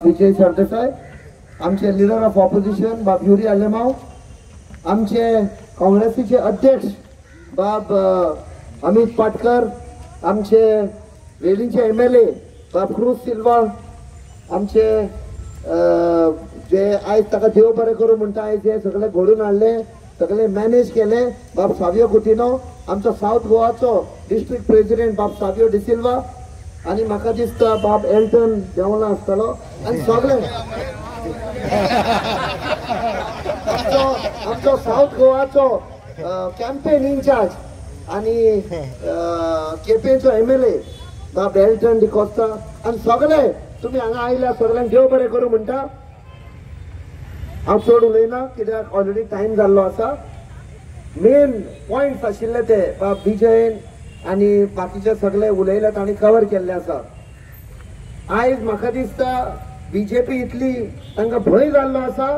विजय सरदेसाय, आमचे leader of opposition बाब Yuri Alemao, आमचे काँग्रेसीचे अध्यक्ष बाब अमित पाटकर, आमचे वेलींचे MLA बाब क्रूज सिल्वा, आमचे जे आयज ताका देव बरें करूं म्हणटा आयज हे सगळे घडून हाडले, सगळे मॅनेज केले बाब सावियो कुटिनो, आमचो साऊथ गोवाचो डिस्ट्रिक्ट प्रेसिडेंट बाब सावियो डिसिल्वा, आणि म्हाका दिसता बाब एल्टन देवला आसतलो, आनी सगळे आमचो साऊथ गोवाचो कॅम्पेन इन्चार्ज आणि केपेंचो MLA बाब एल्टन डिकोस्ता, आणि सगळे तुम्ही हांगा आयल्या सगळ्यांक देव बरें करूं म्हणटा. हांव चड उलयना कित्याक ऑलरेडी टायम जाल्लो आसा. मेन पॉयंट्स आशिल्ले ते बाब विजयन आणि बाकीचे सगळे उलयले तांणी कवर केल्ले आसा. आयज म्हाका दिसता BJP इतली तांकां भंय जाल्लो आसा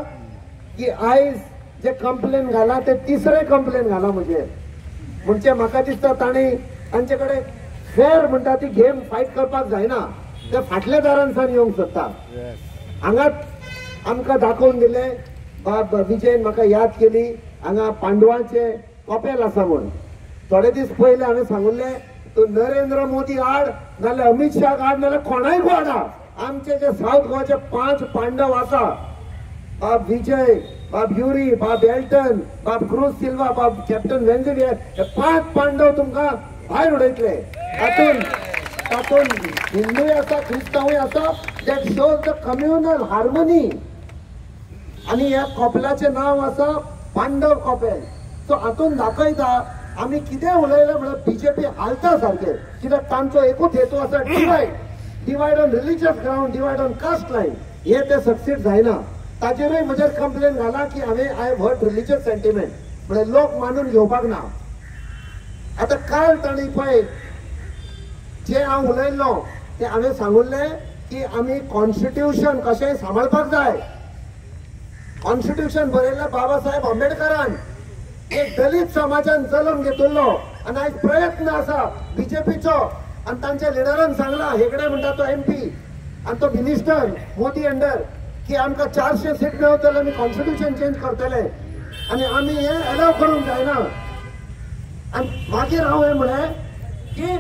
की आयज जे कंप्लेन घाला ते तिसरे कंप्लेन घाला म्हणजे म्हाका दिसता तांणी तांचे कडेन फेर म्हणटा ती गेम फायट करपाक जायना, ते फाटल्या दारांसान येवंक सोदता. हांगाच आमकां दाखोवन दिले बाब विजयन म्हाका याद केली हांगा पांडवांचे कॉपेल आसा म्हूण. थोडे दीस पयले हांवें सांगुल्ले तूं नरेंद्र मोदी हाड नाल्यार अमित शाह हाड नाल्यार कोणाय हाडा, आमचे जे साऊथ गोवाचे 5 पांडव आसा बाब विजय, बाब युरी, बाब एल्टन, बाब क्रूज सिल्वा, बाब कॅप्टन वेंकटेश, हे 5 पांडव तुमकां भायर उडयतले. तातून हिंदूय आसा क्रिस्तांवूय आसा. That shows the communal harmony. आणि ह्या कॉपेलाचे नाव आसा पांडव कॉपेल. सो हातून दाखयता आमी कितें उलयलें म्हळ्यार BJP हालता सारकें, कित्याक तांचो एकूच हेतू आसा divided on religious ground, divided on caste line. हे ते सक्सीड जायना. ताजेरूय म्हजेर कंप्लेन घाला की I have hurt religious sentiment, म्हळ्यार लोक मानून घेवपाक ना. आता काल तांणी पळय जे हांव उलयल्लो ते हांवें सांगुल्लें की आमी कॉन्स्टिट्यूशन कशेंय सांबाळपाक जाय. कॉन्स्टिट्यूशन बरयल्लें बाबासाहेब आंबेडकरान एक दलित समाजान जल्म घेतिल्लो, आनी आयज प्रयत्न आसा BJPचो आनी तांच्या लिडरान सांगला, हेगडे म्हणटा तो MP आनी तो मिनिस्टर मोदी अंडर की आमकां 400 सीट मेळटले, आमी कॉन्स्टिट्यूशन चेंज करतले आनी आमी हे अलाव करूंक जायना. आनी मागीर हांव हे म्हळें की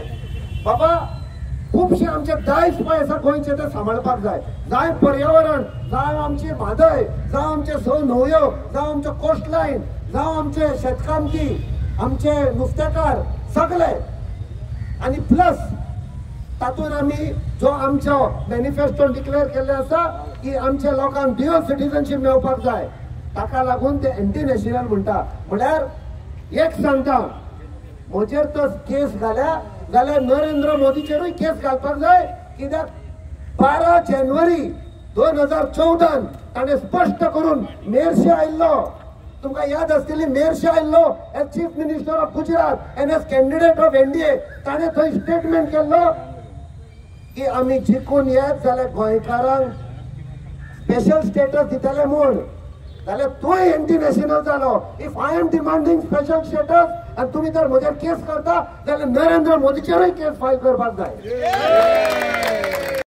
बाबा खुबशे आमचे दायज पळय आसा गोंयचे ते सांबाळपाक जाय. जाय पर्यावरण, जावं आमची म्हादय, जावं आमचे स न्हंयो, जावं आमचे कोस्ट लायन, जावं आमचे शेतकामती, आमचे नुस्तेकार सगळे. आणि प्लस तातूंत आमी जो आमचो मॅनिफेस्टोन डिक्लेअर केल्ले आसा की आमच्या लोकांक ड्युअल सिटीजनशीप मेळपाक जाय, ताका लागून ते एंटी नॅशनल म्हणटा. म्हळ्यार एक सांगता, म्हजेर तर केस घाल्या जाल्यार नरेंद्र मोदीचेरूय केस घालपाक जाय, कित्याक 12 जानेवारी 2014 ताणें स्पश्ट करून मेयरशे आयिल्लो, तुमकां याद आसतली मेयरशे आयिल्लो as chief minister of Gujarat and as candidate of NDA. ताणें थंय स्टेटमेंट केल्लो की आमी जिखून येत जाल्यार गोंयकारांक स्पेशल स्टेटस दितले म्हूण. जाल्यार तोय एंटी नॅशनल जालो. If I am demanding special status आनी तुमी जर म्हजेर केस करता जाल्यार नरेंद्र मोदीचेरूय केस फायल करपाक जाय.